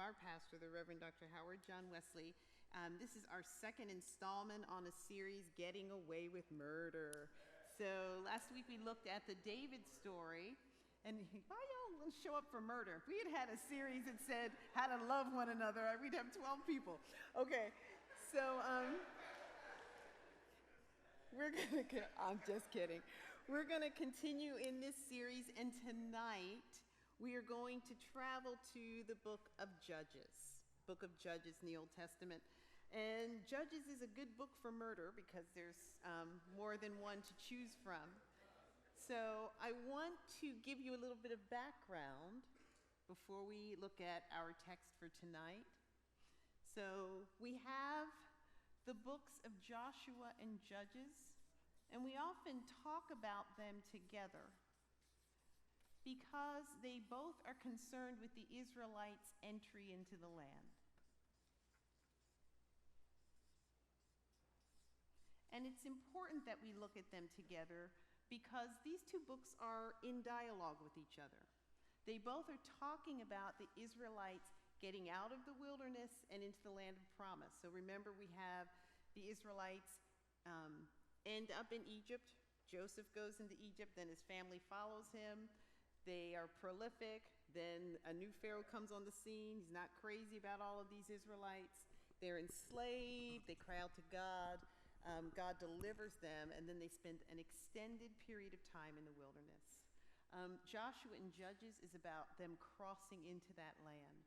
our pastor, the Reverend Dr. Howard John Wesley. This is our second installment on a series, Getting Away with Murder. So last week we looked at the David story, and why y'all show up for murder? If we had had a series that said how to love one another, we'd have 12 people. Okay, so I'm just kidding. We're gonna continue in this series, and tonight we are going to travel to the book of Judges in the Old Testament. And Judges is a good book for murder because there's more than one to choose from. So I want to give you a little bit of background before we look at our text for tonight. So we have the books of Joshua and Judges, and we often talk about them together because they both are concerned with the Israelites' entry into the land. And it's important that we look at them together because these two books are in dialogue with each other. They both are talking about the Israelites getting out of the wilderness and into the land of promise. So remember, we have the Israelites end up in Egypt. Joseph goes into Egypt, then his family follows him. They are prolific. Then a new Pharaoh comes on the scene. He's not crazy about all of these Israelites. They're enslaved. They cry out to God. God delivers them, and then they spend an extended period of time in the wilderness. Joshua and Judges is about them crossing into that land.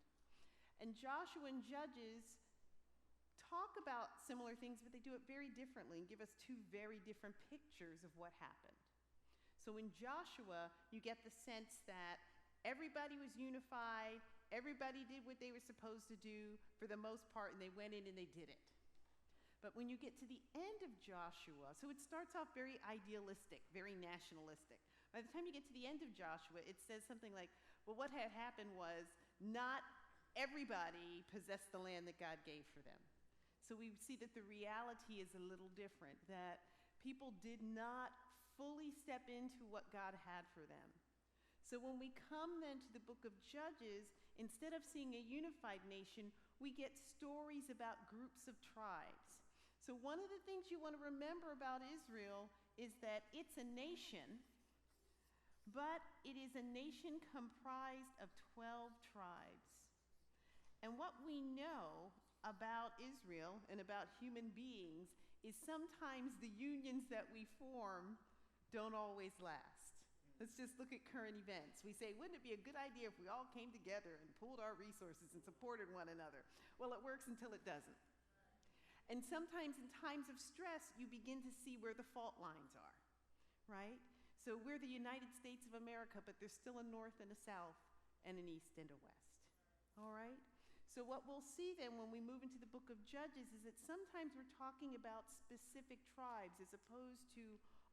And Joshua and Judges talk about similar things, but they do it very differently and give us two very different pictures of what happened. So in Joshua, you get the sense that everybody was unified, everybody did what they were supposed to do for the most part, and they went in and they did it. But when you get to the end of Joshua, so it starts off very idealistic, very nationalistic. By the time you get to the end of Joshua, it says something like, well, what had happened was not everybody possessed the land that God gave for them. So we see that the reality is a little different, that people did not fully step into what God had for them. So when we come then to the book of Judges, instead of seeing a unified nation, we get stories about groups of tribes. So one of the things you want to remember about Israel is that it's a nation, but it is a nation comprised of 12 tribes. And what we know about Israel and about human beings is sometimes the unions that we form don't always last. Let's just look at current events. We say, wouldn't it be a good idea if we all came together and pooled our resources and supported one another? Well, it works until it doesn't. And sometimes in times of stress, you begin to see where the fault lines are, right? So we're the United States of America, but there's still a north and a south and an east and a west, all right? So what we'll see then when we move into the book of Judges is that sometimes we're talking about specific tribes as opposed to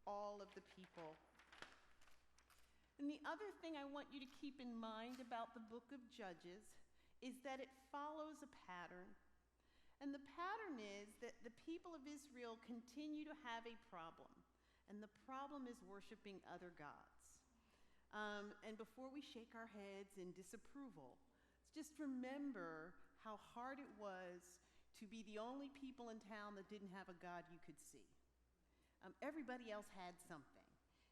all of the people. And the other thing I want you to keep in mind about the book of Judges is that it follows a pattern. And the pattern is that the people of Israel continue to have a problem. And the problem is worshiping other gods. And before we shake our heads in disapproval, just remember how hard it was to be the only people in town that didn't have a God you could see. Everybody else had something.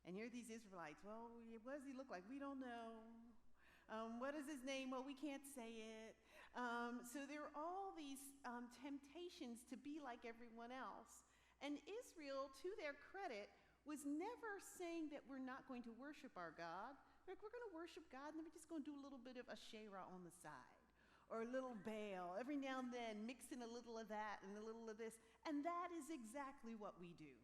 And here are these Israelites. Well, what does he look like? We don't know. What is his name? Well, we can't say it. So there are all these temptations to be like everyone else. And Israel, to their credit, was never saying that we're not going to worship our God. Like, we're going to worship God, and then we're just going to do a little bit of Asherah on the side, or a little Baal. Every now and then, mix in a little of that and a little of this. And that is exactly what we do,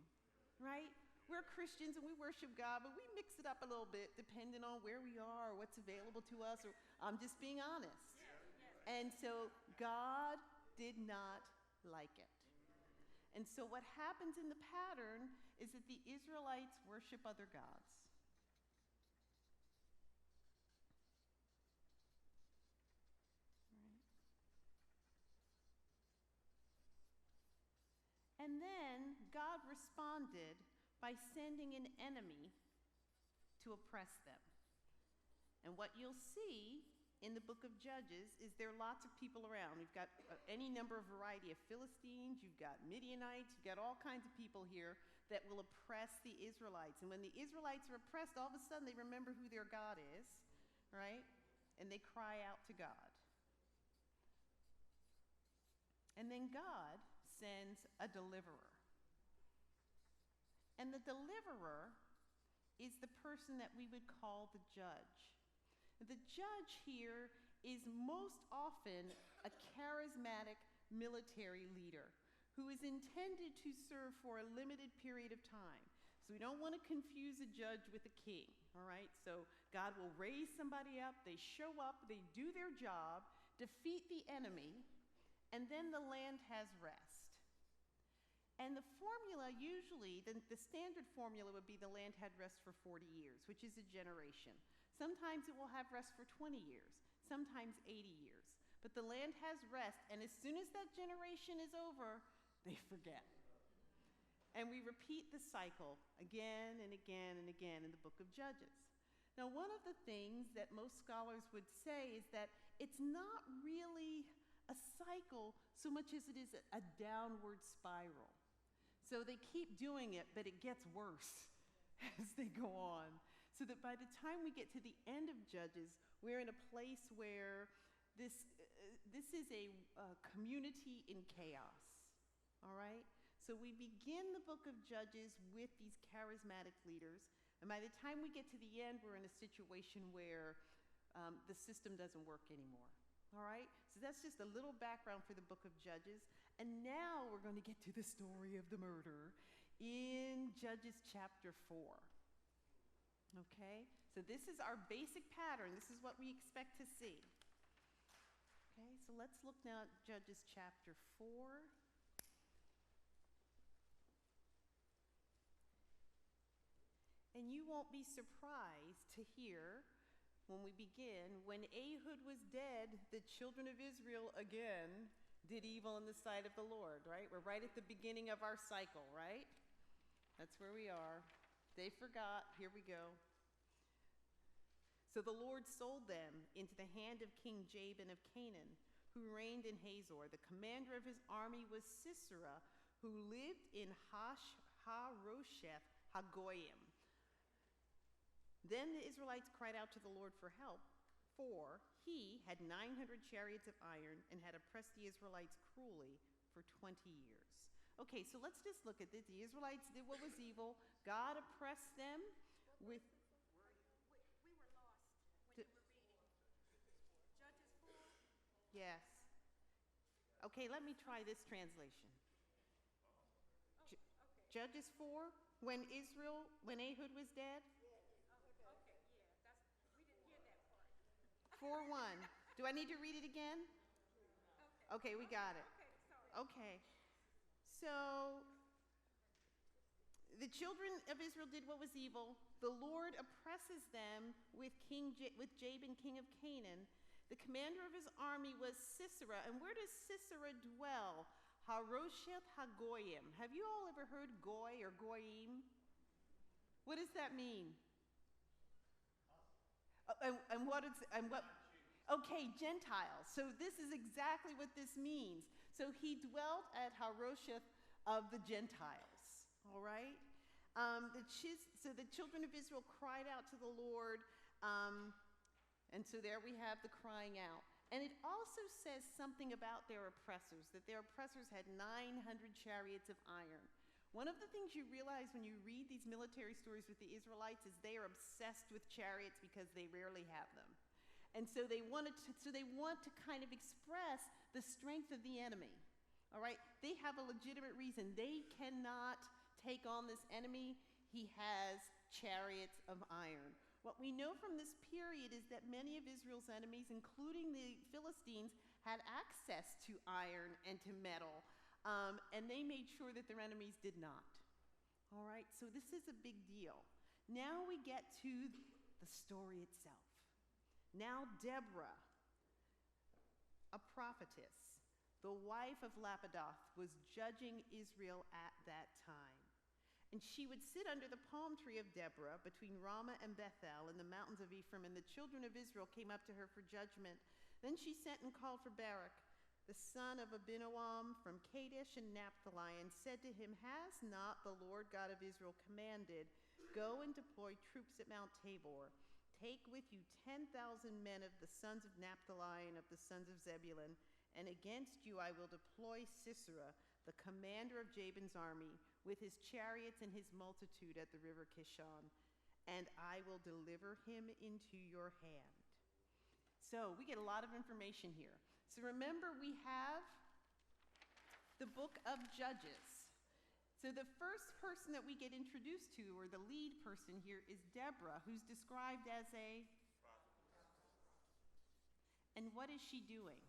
right? We're Christians and we worship God, but we mix it up a little bit depending on where we are or what's available to us, or I'm just being honest. And so God did not like it. And so what happens in the pattern is that the Israelites worship other gods. And then God responded by sending an enemy to oppress them. And what you'll see in the book of Judges is there are lots of people around. We've got any number of variety of Philistines, you've got Midianites, you've got all kinds of people here that will oppress the Israelites. And when the Israelites are oppressed, all of a sudden they remember who their God is, right? And they cry out to God. And then God sends a deliverer. And the deliverer is the person that we would call the judge. The judge here is most often a charismatic military leader who is intended to serve for a limited period of time. So we don't want to confuse a judge with a king, all right? So God will raise somebody up, they show up, they do their job, defeat the enemy, and then the land has rest. And the formula usually, the standard formula would be the land had rest for 40 years, which is a generation. Sometimes it will have rest for 20 years, sometimes 80 years. But the land has rest, and as soon as that generation is over, they forget. And we repeat the cycle again and again and again in the book of Judges. Now, one of the things that most scholars would say is that it's not really a cycle so much as it is a downward spiral. So they keep doing it, but it gets worse as they go on. So that by the time we get to the end of Judges, we're in a place where this is a community in chaos, all right? So we begin the book of Judges with these charismatic leaders, and by the time we get to the end, we're in a situation where the system doesn't work anymore, all right? So that's just a little background for the book of Judges, and now we're going to get to the story of the murder in Judges chapter 4. Okay, so this is our basic pattern. This is what we expect to see. Okay, so let's look now at Judges chapter 4. And you won't be surprised to hear when we begin, when Ehud was dead, the children of Israel again did evil in the sight of the Lord, right? We're right at the beginning of our cycle, right? That's where we are. They forgot. Here we go. So the Lord sold them into the hand of King Jabin of Canaan, who reigned in Hazor. The commander of his army was Sisera, who lived in Ha-Rosheth Hagoyim. Then the Israelites cried out to the Lord for help, for he had 900 chariots of iron and had oppressed the Israelites cruelly for 20 years. Okay, so let's just look at this. The Israelites did what was evil. God oppressed them with... We were lost when you were reading. Judges 4? Yes. Okay, let me try this translation. Okay. Judges 4, when Ehud was dead? Okay, yeah. We didn't hear that part. 4:1. Do I need to read it again? Okay, we got it. Okay, sorry. Okay. So the children of Israel did what was evil. The Lord oppresses them with Jabin, king of Canaan. The commander of his army was Sisera. And where does Sisera dwell? Ha-Rosheth Hagoyim. Have you all ever heard Goy or Goyim? What does that mean? And what? Okay, Gentiles. So this is exactly what this means. So he dwelt at Ha-Rosheth of the Gentiles. All right? So the children of Israel cried out to the Lord. And so there we have the crying out. And it also says something about their oppressors, that their oppressors had 900 chariots of iron. One of the things you realize when you read these military stories with the Israelites is they are obsessed with chariots because they rarely have them. And so they want to kind of express the strength of the enemy. All right? They have a legitimate reason. They cannot take on this enemy. He has chariots of iron. What we know from this period is that many of Israel's enemies, including the Philistines, had access to iron and to metal. And they made sure that their enemies did not. All right? So this is a big deal. Now we get to the story itself. Now Deborah, a prophetess, the wife of Lapidoth, was judging Israel at that time. And she would sit under the palm tree of Deborah between Ramah and Bethel in the mountains of Ephraim, and the children of Israel came up to her for judgment. Then she sent and called for Barak, the son of Abinoam from Kadesh and Naphtali, and said to him, "Has not the Lord God of Israel commanded, go and deploy troops at Mount Tabor? Take with you 10,000 men of the sons of Naphtali and of the sons of Zebulun, and against you I will deploy Sisera, the commander of Jabin's army, with his chariots and his multitude at the river Kishon, and I will deliver him into your hand." So we get a lot of information here. So remember, we have the book of Judges. So the first person that we get introduced to, or the lead person here, is Deborah, who's described as a... And what is she doing?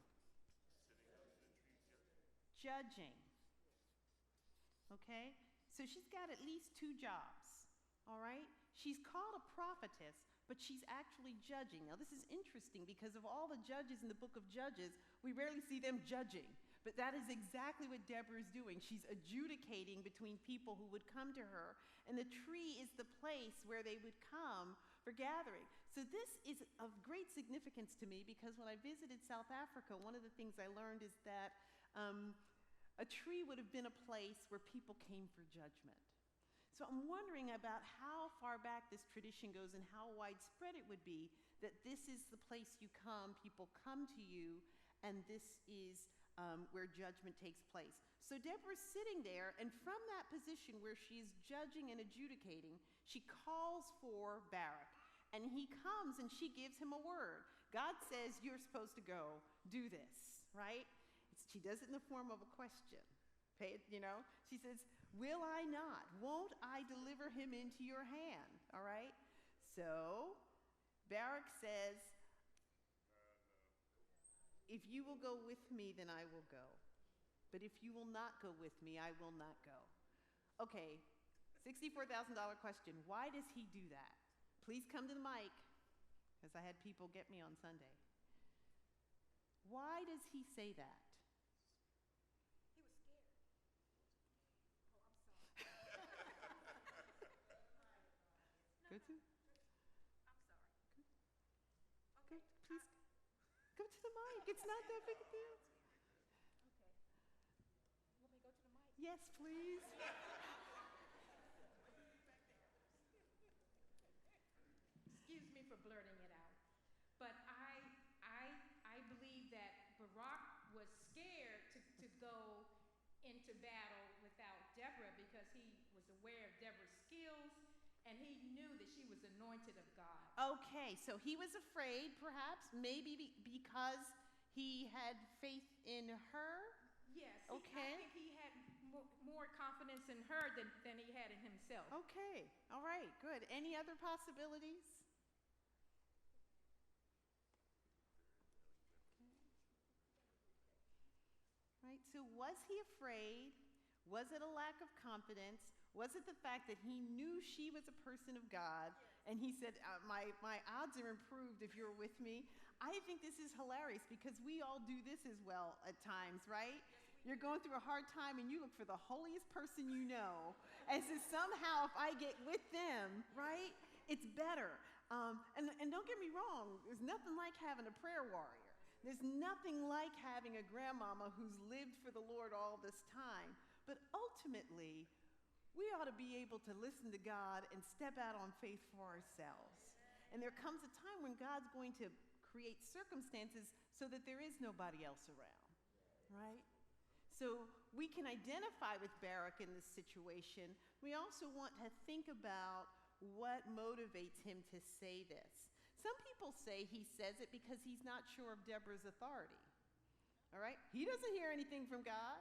Judging. Okay? So she's got at least 2 jobs, all right? She's called a prophetess, but she's actually judging. Now, this is interesting because of all the judges in the book of Judges, we rarely see them judging. But that is exactly what Deborah is doing. She's adjudicating between people who would come to her, and the tree is the place where they would come for gathering. So this is of great significance to me because when I visited South Africa, one of the things I learned is that a tree would have been a place where people came for judgment. So I'm wondering about how far back this tradition goes and how widespread it would be that this is the place you come, people come to you, and this is where judgment takes place. So Deborah's sitting there, and from that position where she is judging and adjudicating, she calls for Barak. And he comes and she gives him a word. God says, "You're supposed to go do this," right? She does it in the form of a question. She says, "Will I not? Won't I deliver him into your hand?" All right? So Barak says, "If you will go with me, then I will go. But if you will not go with me, I will not go." Okay, $64,000 question. Why does he do that? Please come to the mic, because I had people get me on Sunday. Why does he say that? Go to? I'm sorry. Go, please. Go to the mic. It's not that big a deal. Okay. Want me to go to the mic? Yes, please. Excuse me for blurting it out. But I believe that Barak was scared to go into battle without Deborah because he was aware of Deborah's skills and he knew that she was anointed of God. Okay, so he was afraid, perhaps, maybe because he had faith in her? Yes. Okay. I think he had more confidence in her than he had in himself. Okay, all right, good. Any other possibilities? Right, so was he afraid? Was it a lack of confidence? Was it the fact that he knew she was a person of God, and he said, my odds are improved if you're with me? I think this is hilarious because we all do this as well at times, right? You're going through a hard time and you look for the holiest person you know, as if somehow if I get with them, right, it's better. And don't get me wrong, there's nothing like having a prayer warrior. There's nothing like having a grandmama who's lived for the Lord all this time. But ultimately, we ought to be able to listen to God and step out on faith for ourselves. And there comes a time when God's going to create circumstances so that there is nobody else around, right? So we can identify with Barak in this situation. We also want to think about what motivates him to say this. Some people say he says it because he's not sure of Deborah's authority, all right? He doesn't hear anything from God.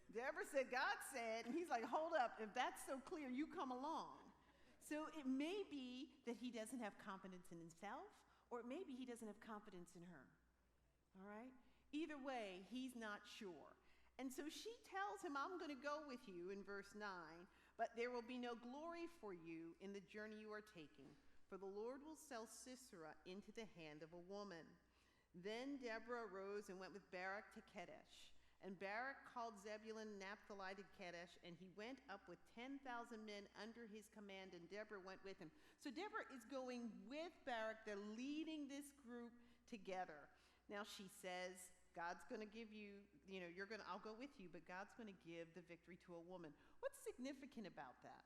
Deborah said, God said, and he's like, hold up, if that's so clear, you come along. So it may be that he doesn't have confidence in himself, or it may be he doesn't have confidence in her, all right? Either way, he's not sure. And so she tells him, I'm going to go with you in verse 9, but there will be no glory for you in the journey you are taking, for the Lord will sell Sisera into the hand of a woman. Then Deborah arose and went with Barak to Kadesh. And Barak called Zebulun and Naphtali to Kadesh, and he went up with 10,000 men under his command, and Deborah went with him. So Deborah is going with Barak. They're leading this group together. Now she says, God's going to give you, I'll go with you, but God's going to give the victory to a woman. What's significant about that?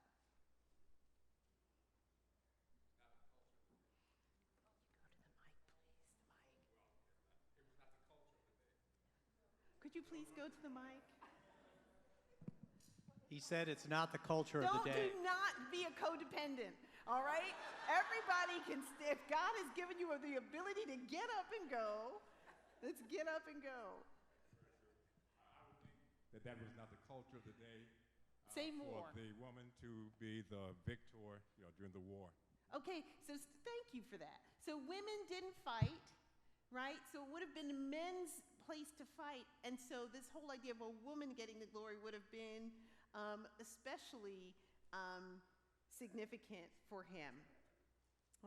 Could you please go to the mic? He said it's not the culture of the day. Do not be a codependent, all right? Everybody can, if God has given you the ability to get up and go, let's get up and go. I would think that was not the culture of the day. Say more. For the woman to be the victor, during the war. Okay, so thank you for that. So women didn't fight, right? So it would have been men's place to fight. And so this whole idea of a woman getting the glory would have been especially significant for him.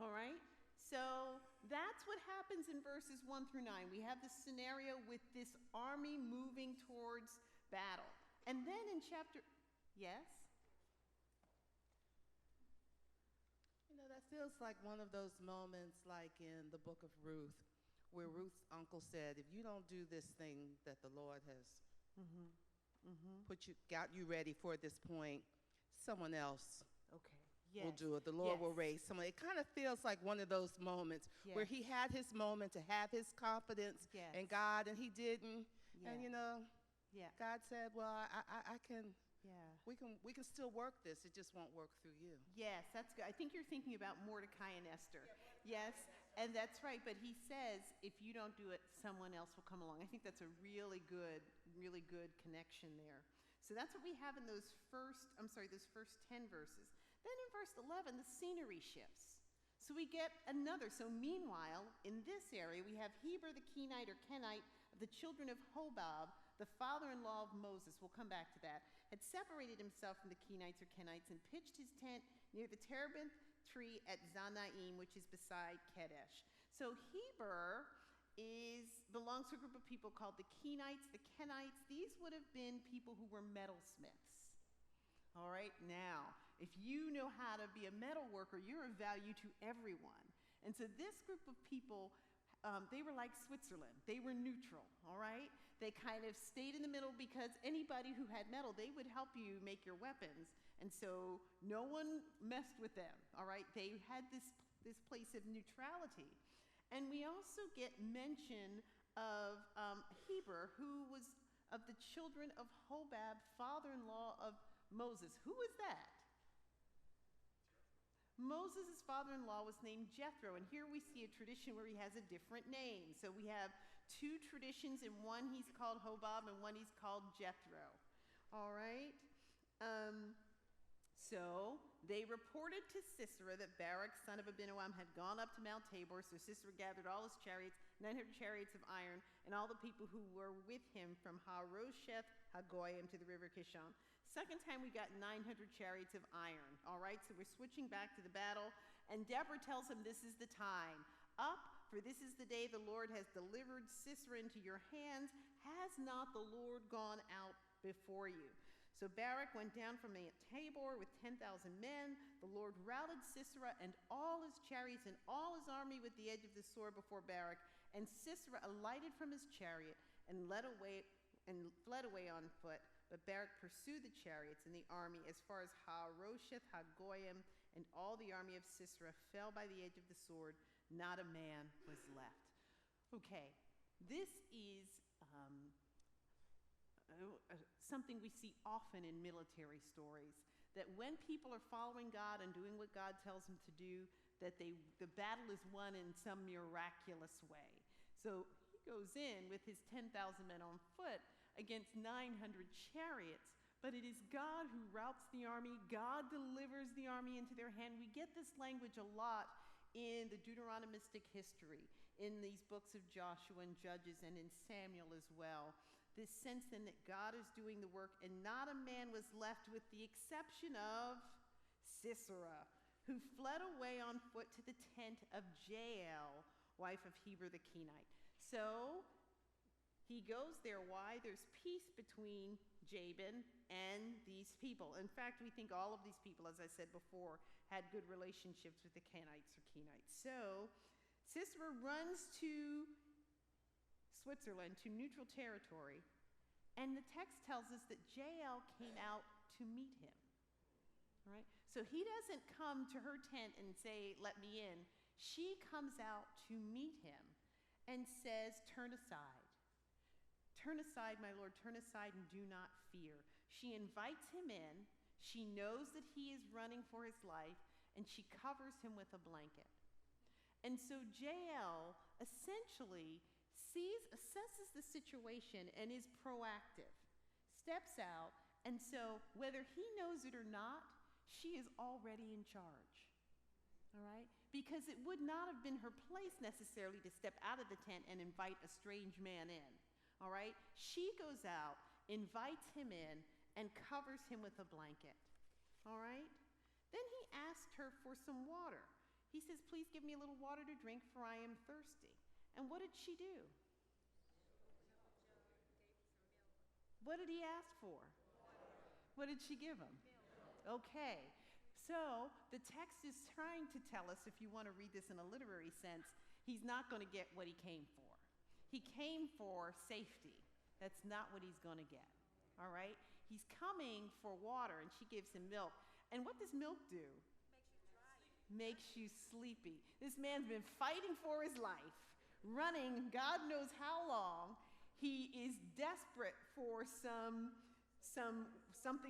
All right? So that's what happens in verses 1 through 9. We have this scenario with this army moving towards battle. And then in chapter, yes? That feels like one of those moments like in the book of Ruth, where Ruth's uncle said, if you don't do this thing that the Lord has got you ready for at this point, someone else will do it. The Lord will raise someone. It kind of feels like one of those moments where he had his moment to have his confidence in God, and he didn't. And God said, well, I can. We can still work this. It just won't work through you. Yes, that's good. I think you're thinking about Mordecai and Esther. Yes, and that's right. But he says, if you don't do it, someone else will come along. I think that's a really good connection there. So that's what we have in those first 10 verses. Then in verse 11, the scenery shifts. So we get another. So meanwhile, in this area, we have Heber the Kenite or Kenite of the children of Hobab, the father-in-law of Moses, we'll come back to that, had separated himself from the Kenites or Kenites and pitched his tent near the terebinth tree at Zanaim, which is beside Kadesh. So Heber belongs to a group of people called the Kenites. The Kenites, these would have been people who were metalsmiths. All right, now, if you know how to be a metal worker, you're of value to everyone. And so this group of people, they were like Switzerland. They were neutral, all right? They kind of stayed in the middle because anybody who had metal, they would help you make your weapons. And so no one messed with them, all right? They had this place of neutrality. And we also get mention of Heber, who was of the children of Hobab, father-in-law of Moses. Who is that? Moses' father-in-law was named Jethro, and here we see a tradition where he has a different name. So we have two traditions. In one he's called Hobab, and one he's called Jethro. All right? So they reported to Sisera that Barak, son of Abinoam, had gone up to Mount Tabor. So Sisera gathered all his chariots, 900 chariots of iron, and all the people who were with him from Harosheth Hagoyim to the river Kishon. Second time we got 900 chariots of iron. All right, so we're switching back to the battle. And Deborah tells him, this is the time. Up, for this is the day the Lord has delivered Sisera into your hands. Has not the Lord gone out before you? So Barak went down from Mount Tabor with 10,000 men. The Lord routed Sisera and all his chariots and all his army with the edge of the sword before Barak. And Sisera alighted from his chariot and fled away on foot. But Barak pursued the chariots and the army as far as Harosheth Hagoyim, and all the army of Sisera fell by the edge of the sword. Not a man was left. Okay, this is something we see often in military stories, that when people are following God and doing what God tells them to do, that the battle is won in some miraculous way. So he goes in with his 10,000 men on foot against 900 chariots, but it is God who routs the army. God delivers the army into their hand. We get this language a lot in the Deuteronomistic history, in these books of Joshua and Judges, and in Samuel as well. This sense then that God is doing the work, and not a man was left with the exception of Sisera, who fled away on foot to the tent of Jael, wife of Heber the Kenite. So He goes there. Why? There's peace between Jabin and these people. In fact, we think all of these people, as I said before, had good relationships with the Canaanites or Kenites. So Sisera runs to Switzerland, to neutral territory, and the text tells us that Jael came out to meet him. All right? So he doesn't come to her tent and say, "Let me in." She comes out to meet him and says, "Turn aside. Turn aside, my Lord, turn aside and do not fear." She invites him in. She knows that he is running for his life, and she covers him with a blanket. And so Jael essentially assesses the situation and is proactive, steps out, and so whether he knows it or not, she is already in charge. All right? Because it would not have been her place necessarily to step out of the tent and invite a strange man in. All right? She goes out, invites him in, and covers him with a blanket. All right? Then he asked her for some water. He says, "Please give me a little water to drink, for I am thirsty." And what did she do? What did he ask for? What did she give him? Okay. So the text is trying to tell us, if you want to read this in a literary sense, he's not going to get what he came for. He came for safety. That's not what he's going to get. All right? He's coming for water, and she gives him milk. And what does milk do? Makes you sleepy. This man's been fighting for his life, running God knows how long. He is desperate for something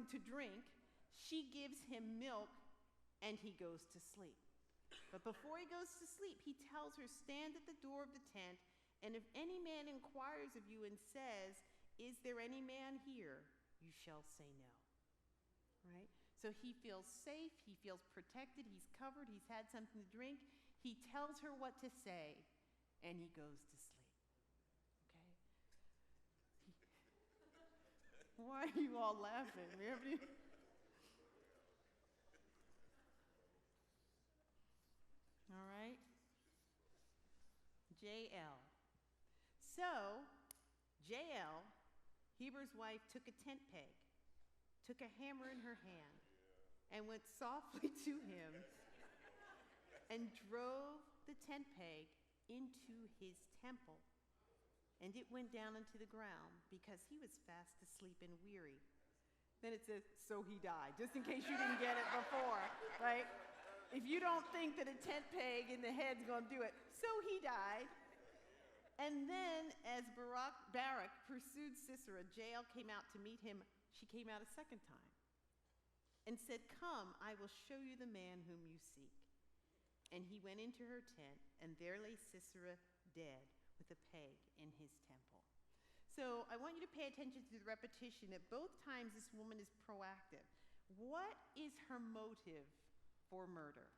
to drink. She gives him milk, and he goes to sleep. But before he goes to sleep, he tells her, "Stand at the door of the tent, and if any man inquires of you and says, 'Is there any man here?' you shall say no." Right? So he feels safe, he feels protected, he's covered, he's had something to drink. He tells her what to say, and he goes to sleep. Okay? Why are you all laughing? All right? Jael. So, Jael, Heber's wife, took a tent peg, took a hammer in her hand, and went softly to him and drove the tent peg into his temple. And it went down into the ground because he was fast asleep and weary. Then it says, "So he died," just in case you didn't get it before, right? If you don't think that a tent peg in the head's going to do it, so he died. And then, as Barak pursued Sisera, Jael came out to meet him. She came out a second time and said, "Come, I will show you the man whom you seek." And he went into her tent, and there lay Sisera dead with a peg in his temple. So I want you to pay attention to the repetition. At both times, this woman is proactive. What is her motive for murder?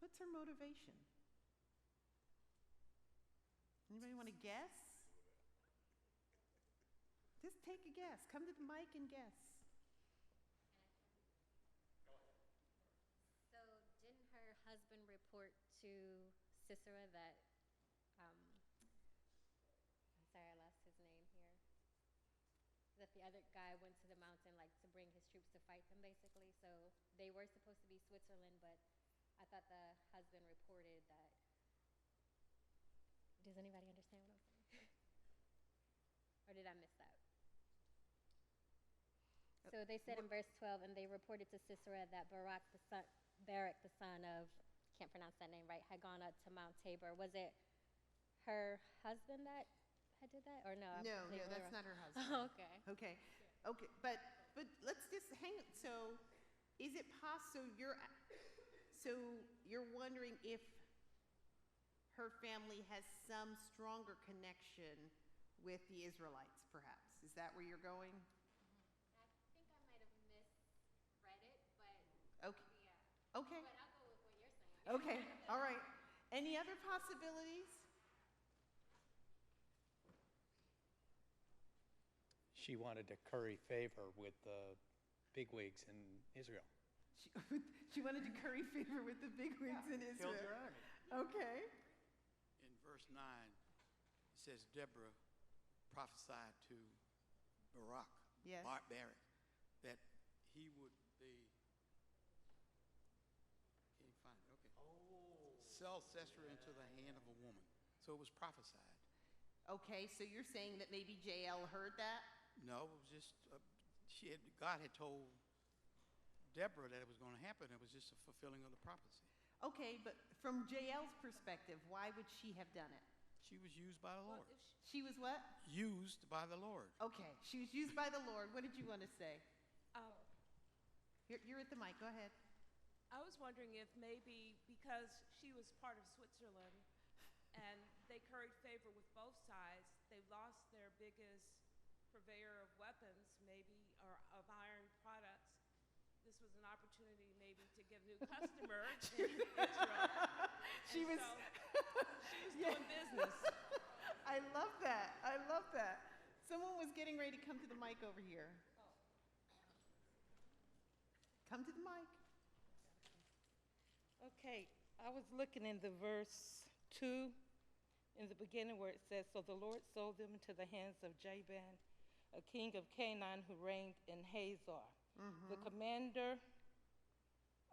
What's her motivation? Anybody want to guess? Just take a guess. Come to the mic and guess. So didn't her husband report to Sisera that, I'm sorry, I lost his name here, that the other guy went to the mountain, like, to bring his troops to fight them, basically? So they were supposed to be Switzerland, but I thought the husband reported that. Does anybody understand what I'm saying? Or did I miss that? So they said in verse 12, and they reported to Sisera that Barak, the son of, can't pronounce that name right, had gone up to Mount Tabor. Was it her husband that had did that, or no? No, that's not her husband. Okay. Okay. But let's just hang. So, is it possible? So you're wondering if her family has some stronger connection with the Israelites, perhaps? Is that where you're going? I think I might have misread it, but okay. Yeah. Okay. But I'll go with what you're saying. Okay. All right. Any other possibilities? She wanted to curry favor with the bigwigs in Israel. She wanted to curry favor with the bigwigs in Israel. Killed her army. Okay. In verse 9, says Deborah prophesied to Barak, Yes. Barak, that he would can't find it, okay. Sell Sisera into the hand of a woman. So it was prophesied. Okay, so you're saying that maybe Jael heard that? No, it was just, God had told Deborah that it was going to happen. It was just a fulfilling of the prophecy. Okay, but from Jael's perspective, why would she have done it? She was used by the Lord. She was what? Used by the Lord. Okay, she was used by the Lord. What did you want to say? Um, You're at the mic. Go ahead. I was wondering if maybe because she was part of Switzerland and they curried favor with both sides, they lost their biggest purveyor of weapons, maybe, or of iron products. This was an opportunity maybe to get a new customer in Israel. She was doing business. I love that. I love that. Someone was getting ready to come to the mic over here. Come to the mic. Okay, I was looking in the verse 2 in the beginning where it says, "So the Lord sold them into the hands of Jabin, a king of Canaan who reigned in Hazor. The commander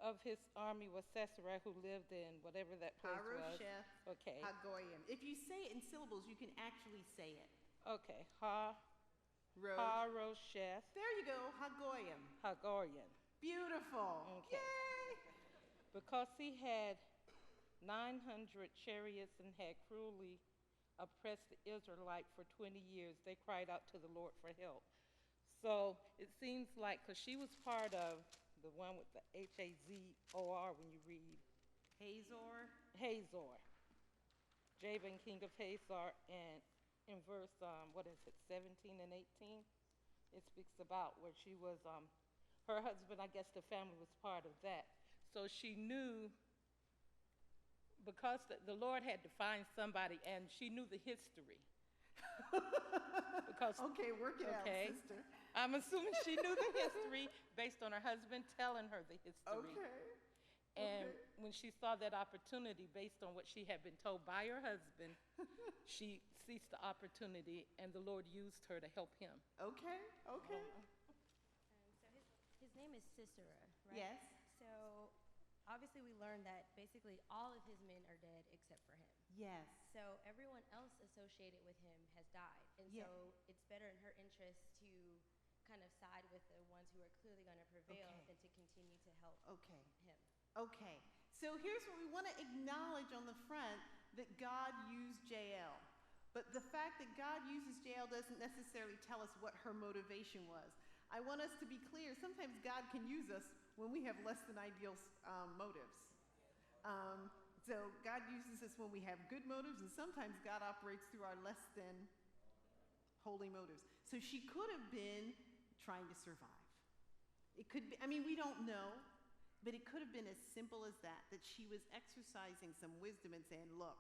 of his army was Sisera, who lived in whatever that place was." Harosheth Okay. Hagoyim. If you say it in syllables, you can actually say it. Okay. Road. Harosheth There you go, Hagoyim. Hagoyim. Beautiful. Okay. Yay! Because he had 900 chariots and had cruelly oppressed the Israelite for 20 years, they cried out to the Lord for help. So it seems like, because she was part of the one with the Hazor when you read Hazor, Jabin, king of Hazor, and in verse, 17 and 18, it speaks about where she was, her husband, I guess the family was part of that. So she knew, because the Lord had to find somebody, and she knew the history. Because, Okay, work it out, sister. I'm assuming she knew the history based on her husband telling her the history. Okay. And Okay. when she saw that opportunity based on what she had been told by her husband, she seized the opportunity, and the Lord used her to help him. Okay. Okay. So his name is Sisera, right? Yes. So obviously we learned that basically all of his men are dead except for him. Yes. So everyone else associated with him has died. And Yeah. so it's better in her interest to kind of side with the ones who are clearly going to prevail Okay. than to continue to help Okay. him. Okay. So here's what we want to acknowledge on the front, that God used Jael. But the fact that God uses Jael doesn't necessarily tell us what her motivation was. I want us to be clear. Sometimes God can use us when we have less than ideal motives. So God uses us when we have good motives, and sometimes God operates through our less than holy motives. So she could have been trying to survive. It could be, I mean, we don't know, but it could have been as simple as that she was exercising some wisdom and saying, look,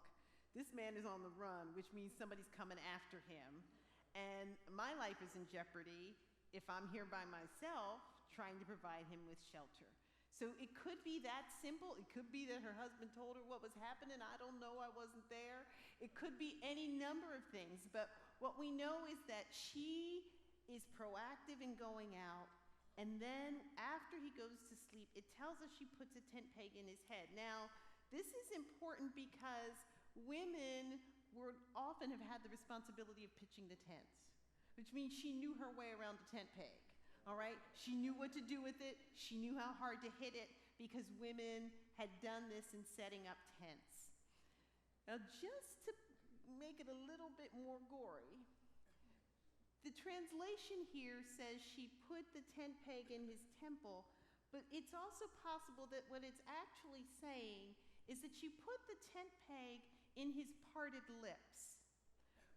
this man is on the run, which means somebody's coming after him, and my life is in jeopardy if I'm here by myself trying to provide him with shelter. So it could be that simple. It could be that her husband told her what was happening. I don't know, I wasn't there. It could be any number of things, but what we know is that she is proactive in going out, and then after he goes to sleep, it tells us she puts a tent peg in his head. Now, this is important because women would often have had the responsibility of pitching the tents, which means she knew her way around the tent peg. All right? She knew what to do with it. She knew how hard to hit it because women had done this in setting up tents. Now, just to make it a little bit more gory, the translation here says she put the tent peg in his temple, but it's also possible that what it's actually saying is that she put the tent peg in his parted lips,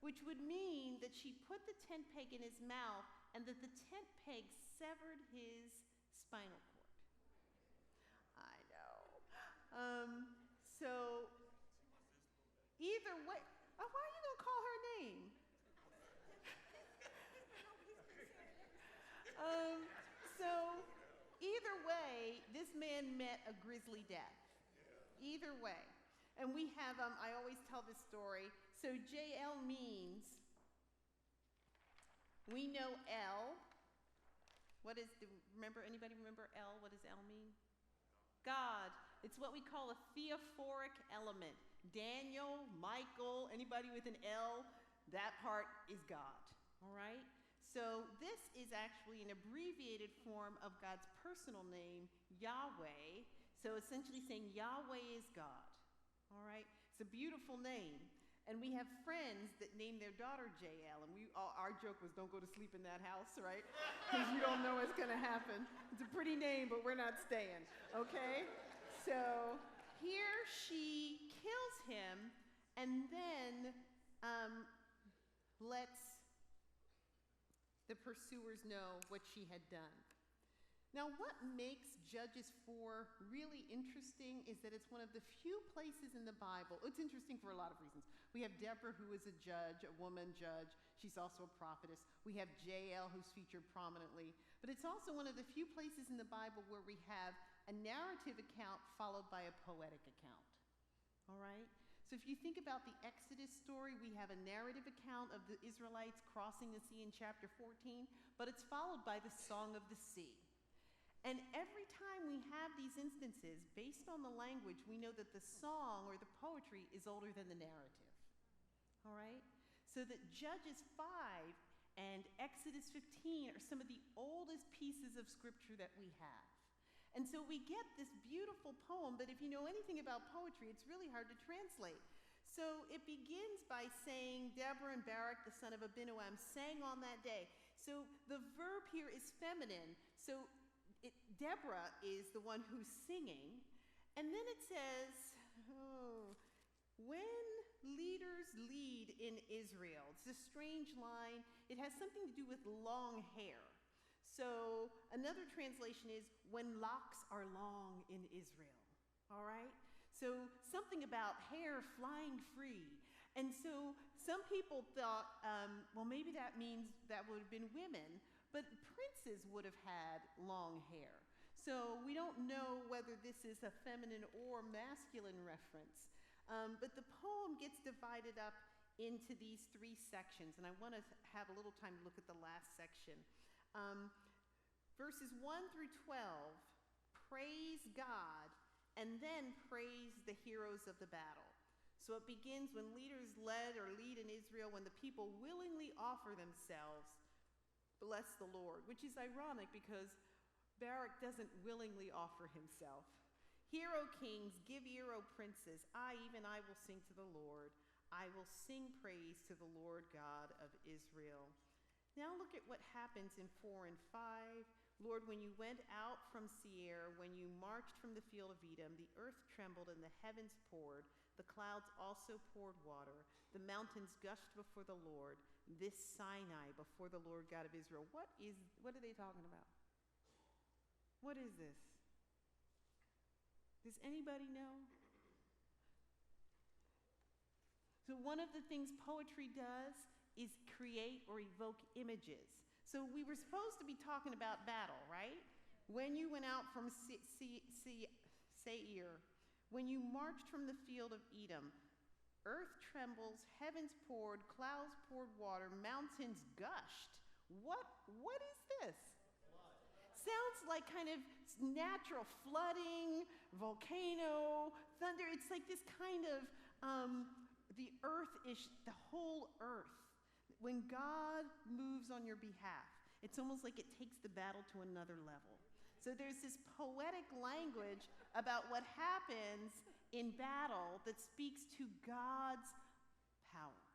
which would mean that she put the tent peg in his mouth and that the tent peg severed his spinal cord. I know. So either way, why are you gonna call her name? So either way, this man met a grisly death. Either way. And we have, I always tell this story. So Jael means, we know El. Anybody remember El? What does El mean? God. It's what we call a theophoric element. Daniel, Michael, anybody with an L, that part is God, all right? So this is actually an abbreviated form of God's personal name, Yahweh. So essentially saying Yahweh is God, all right? It's a beautiful name. And we have friends that name their daughter Jael, and our joke was, don't go to sleep in that house, right? Because you don't know what's going to happen. It's a pretty name, but we're not staying, okay? So here she kills him and then lets the pursuers know what she had done. Now, what makes Judges 4 really interesting is that it's one of the few places in the Bible. It's interesting for a lot of reasons. We have Deborah, who is a judge, a woman judge. She's also a prophetess. We have Jael, who's featured prominently. But it's also one of the few places in the Bible where we have a narrative account followed by a poetic account. All right? So if you think about the Exodus story, we have a narrative account of the Israelites crossing the sea in chapter 14, but it's followed by the Song of the Sea. And every time we have these instances, based on the language, we know that the song or the poetry is older than the narrative. All right? So that Judges 5 and Exodus 15 are some of the oldest pieces of scripture that we have. And so we get this beautiful poem, but if you know anything about poetry, it's really hard to translate. So it begins by saying, Deborah and Barak, the son of Abinoam, sang on that day. So the verb here is feminine. So Deborah is the one who's singing. And then it says, when leaders lead in Israel. It's a strange line. It has something to do with long hair. So another translation is when locks are long in Israel, all right? So something about hair flying free. And so some people thought, well, maybe that means that would have been women, but princes would have had long hair. So we don't know whether this is a feminine or masculine reference. But the poem gets divided up into these three sections, and I want to have a little time to look at the last section. Verses 1 through 12 praise God and then praise the heroes of the battle. So it begins when leaders led or lead in Israel, when the people willingly offer themselves, bless the Lord, which is ironic because Barak doesn't willingly offer himself. Hear, O kings, give ear, O princes. Even I will sing to the Lord. I will sing praise to the Lord God of Israel. Now look at what happens in 4 and 5. Lord, when you went out from Sisera, when you marched from the field of Edom, the earth trembled and the heavens poured. The clouds also poured water. The mountains gushed before the Lord. This Sinai before the Lord God of Israel. What are they talking about? What is this? Does anybody know? So one of the things poetry does is create or evoke images. So we were supposed to be talking about battle, right? When you went out from Seir, when you marched from the field of Edom, earth trembles, heavens poured, clouds poured water, mountains gushed. What is this? Sounds like kind of natural flooding, volcano, thunder. It's like this kind of the earth-ish, the whole earth. When God moves on your behalf, it's almost like it takes the battle to another level. So there's this poetic language about what happens in battle that speaks to God's power,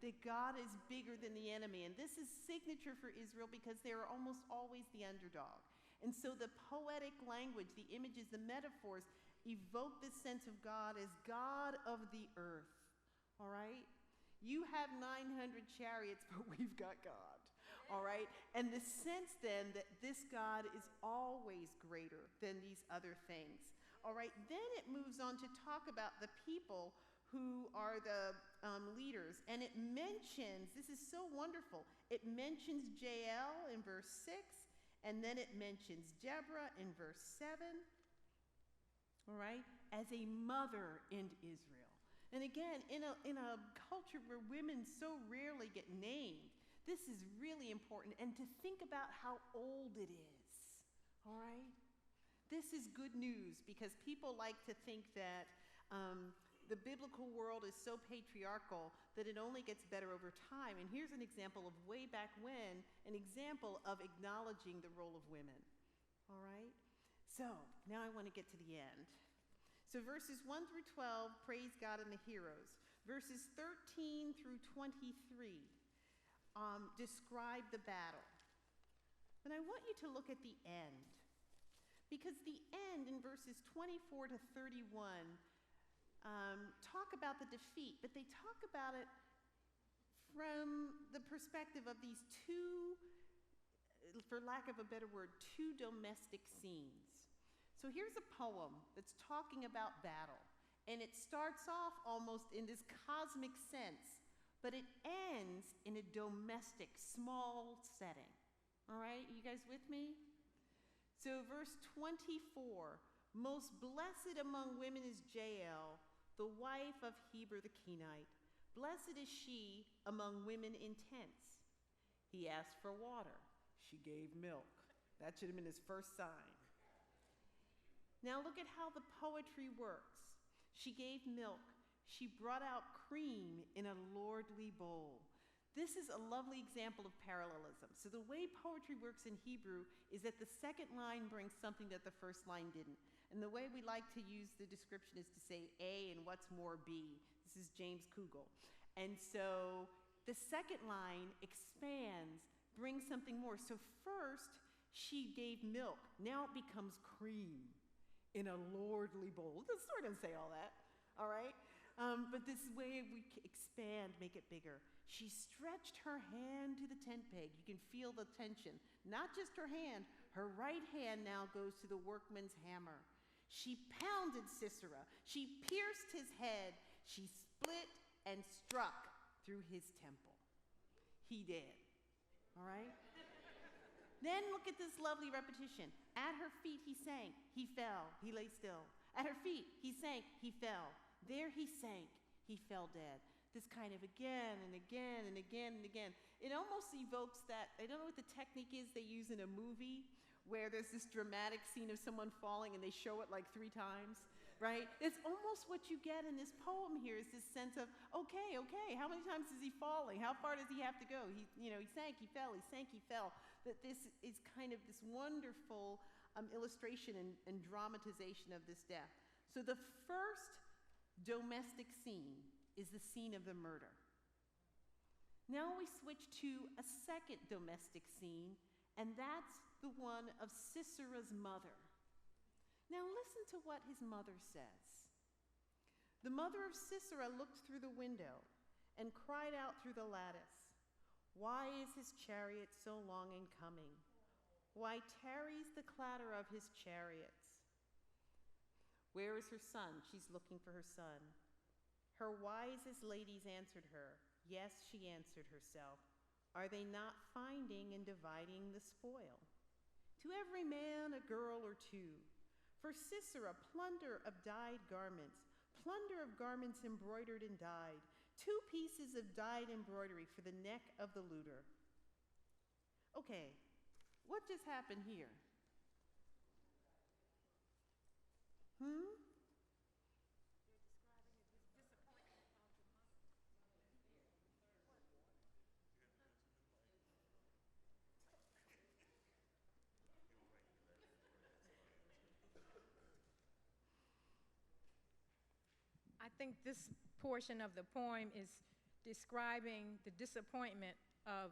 that God is bigger than the enemy. And this is signature for Israel because they are almost always the underdog. And so the poetic language, the images, the metaphors evoke this sense of God as God of the earth, all right? You have 900 chariots, but we've got God, all right? And the sense then that this God is always greater than these other things, all right? Then it moves on to talk about the people who are the leaders. And it mentions, this is so wonderful, it mentions Jael in verse 6, and then it mentions Deborah in verse 7, all right? as a mother in Israel. And again, in a culture where women so rarely get named, this is really important. And to think about how old it is, all right? This is good news because people like to think that the biblical world is so patriarchal that it only gets better over time. And here's an example of way back when, an example of acknowledging the role of women, all right? So now I want to get to the end. So verses 1 through 12, praise God and the heroes. Verses 13 through 23 describe the battle. And I want you to look at the end, because the end in verses 24 to 31 talk about the defeat, but they talk about it from the perspective of these two, for lack of a better word, two domestic scenes. So here's a poem that's talking about battle, and it starts off almost in this cosmic sense, but it ends in a domestic, small setting. All right, you guys with me? So verse 24, most blessed among women is Jael, the wife of Heber the Kenite. Blessed is she among women in tents. He asked for water. She gave milk. That should have been his first sign. Now look at how the poetry works. She gave milk. She brought out cream in a lordly bowl. This is a lovely example of parallelism. So the way poetry works in Hebrew is that the second line brings something that the first line didn't. And the way we like to use the description is to say A and what's more B. This is James Kugel. And so the second line expands, brings something more. So first, she gave milk. Now it becomes cream in a lordly bowl. The story doesn't say all that, all right? But this way we expand, make it bigger. She stretched her hand to the tent peg. You can feel the tension. Not just her hand. Her right hand now goes to the workman's hammer. She pounded Sisera. She pierced his head. She split and struck through his temple. He did, all right? Then look at this lovely repetition. At her feet he sank, he fell, he lay still. At her feet he sank, he fell. There he sank, he fell dead. This kind of again and again and again and again. It almost evokes that, I don't know what the technique is they use in a movie where there's this dramatic scene of someone falling and they show it like 3 times, right? It's almost what you get in this poem here is this sense of, okay, how many times is he falling? How far does he have to go? He sank, he fell, he sank, he fell. That this is kind of this wonderful illustration and dramatization of this death. So the first domestic scene is the scene of the murder. Now we switch to a second domestic scene, and that's the one of Sisera's mother. Now listen to what his mother says. The mother of Sisera looked through the window and cried out through the lattice, "Why is his chariot so long in coming? Why tarries the clatter of his chariots?" "Where is her son?" She's looking for her son. Her wisest ladies answered her. Yes, she answered herself. Are they not finding and dividing the spoil? To every man a girl or 2. For Sisera, plunder of dyed garments, plunder of garments embroidered and dyed, 2 pieces of dyed embroidery for the neck of the looter. Okay, what just happened here? I think this portion of the poem is describing the disappointment of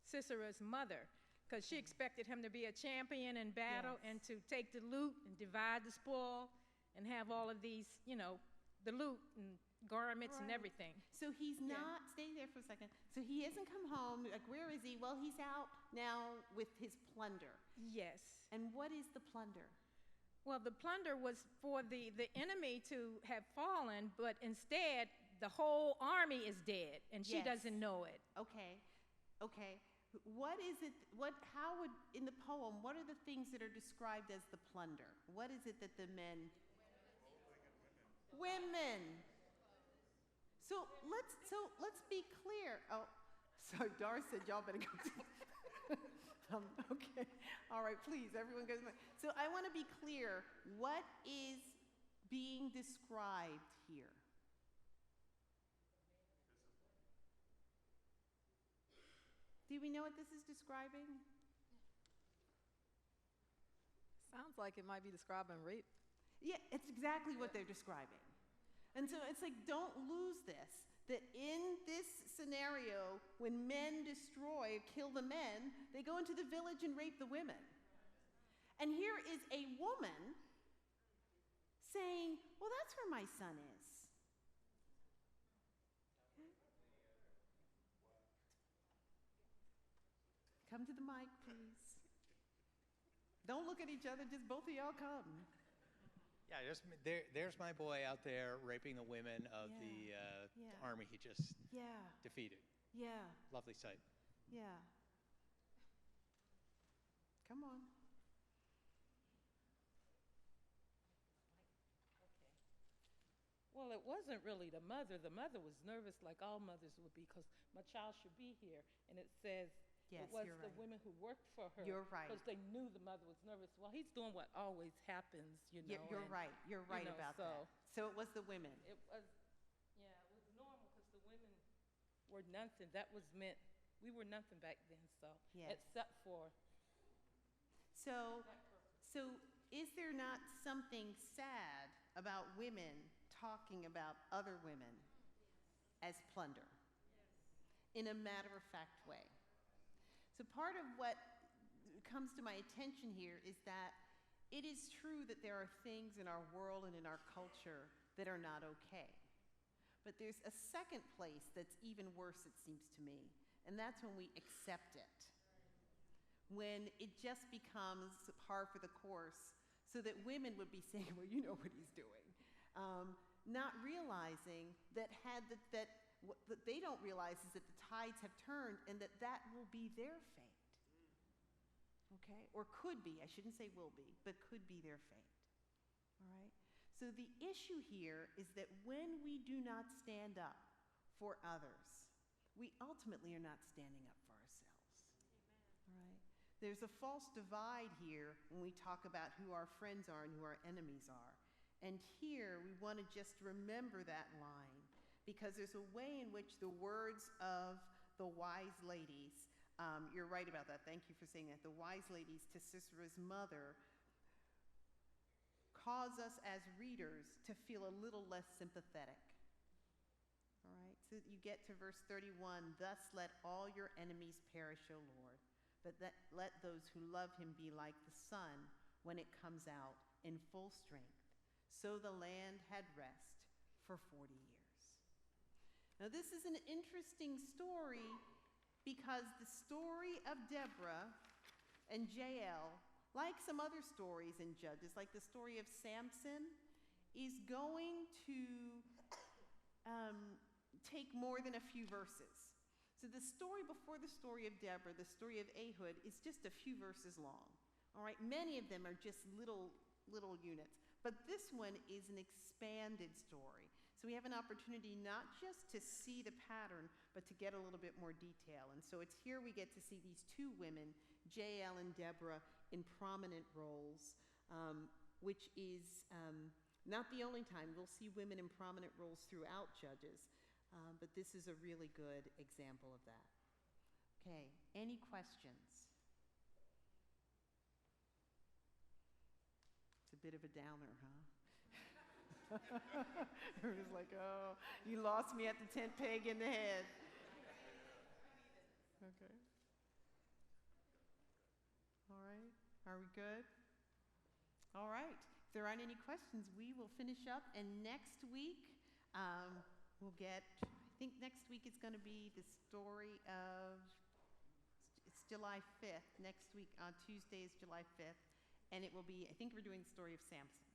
Sisera's mother, because she expected him to be a champion in battle and to take the loot and divide the spoil and have all of these, the loot and garments and everything. So he's not, stay there for a second. So he hasn't come home, like where is he? Well, he's out now with his plunder. Yes. And what is the plunder? Well, the plunder was for the enemy to have fallen, but instead the whole army is dead and she doesn't know it. Okay. What is it, how would, in the poem, what are the things that are described as the plunder? What is it that the men? Women. So let's be clear. Oh, sorry, Doris said y'all better go. Okay. All right, please, everyone goes. So I want to be clear. What is being described here? Do we know what this is describing? Sounds like it might be describing rape. Yeah, it's exactly what they're describing. And so it's like, don't lose this, that in this scenario, when men destroy or kill the men, they go into the village and rape the women. And here is a woman saying, well, that's where my son is. Come to the mic, please. Don't look at each other, just both of y'all come. Yeah, there's my boy out there raping the women of the army he just defeated. Yeah. Lovely sight. Yeah. Come on. Well, it wasn't really the mother. The mother was nervous like all mothers would be because my child should be here. And it says yes, it was you're the right. women who worked for her. You're right. Because they knew the mother was nervous. Well, he's doing what always happens, you know. You're right. You're right about that. So it was the women. It was, yeah, it was normal because the women were nothing. That was meant, we were nothing back then, so, Yes. except for So that purpose. is there not something sad about women talking about other women as plunder in a matter-of-fact way? So part of what comes to my attention here is that it is true that there are things in our world and in our culture that are not okay. But there's a second place that's even worse, it seems to me, and that's when we accept it. When it just becomes par for the course, so that women would be saying, well, you know what he's doing. Not realizing that what they don't realize is that the tides have turned and that will be their fate. Okay? Or could be, I shouldn't say will be, but could be their fate. All right? So the issue here is that when we do not stand up for others, we ultimately are not standing up for ourselves. All right? There's a false divide here when we talk about who our friends are and who our enemies are. And here we want to just remember that line, because there's a way in which the words of the wise ladies, you're right about that, thank you for saying that, the wise ladies to Sisera's mother cause us as readers to feel a little less sympathetic. All right, so you get to verse 31, thus let all your enemies perish, O Lord, but let those who love him be like the sun when it comes out in full strength. So the land had rest for 40 years. Now this is an interesting story because the story of Deborah and Jael, like some other stories in Judges, like the story of Samson, is going to take more than a few verses. So the story before the story of Deborah, the story of Ehud, is just a few verses long. All right, many of them are just little units. But this one is an expanded story. So we have an opportunity not just to see the pattern, but to get a little bit more detail. And so it's here we get to see these two women, Jael and Deborah, in prominent roles, which is not the only time. We'll see women in prominent roles throughout Judges, but this is a really good example of that. Okay, any questions? It's a bit of a downer, huh? It was like, oh, you lost me at the tent peg in the head. Okay. All right. Are we good? All right. If there aren't any questions, we will finish up. And next week, we'll get, I think next week is going to be the story of, it's July 5th. Next week, on Tuesday is July 5th. And it will be, I think we're doing the story of Samson.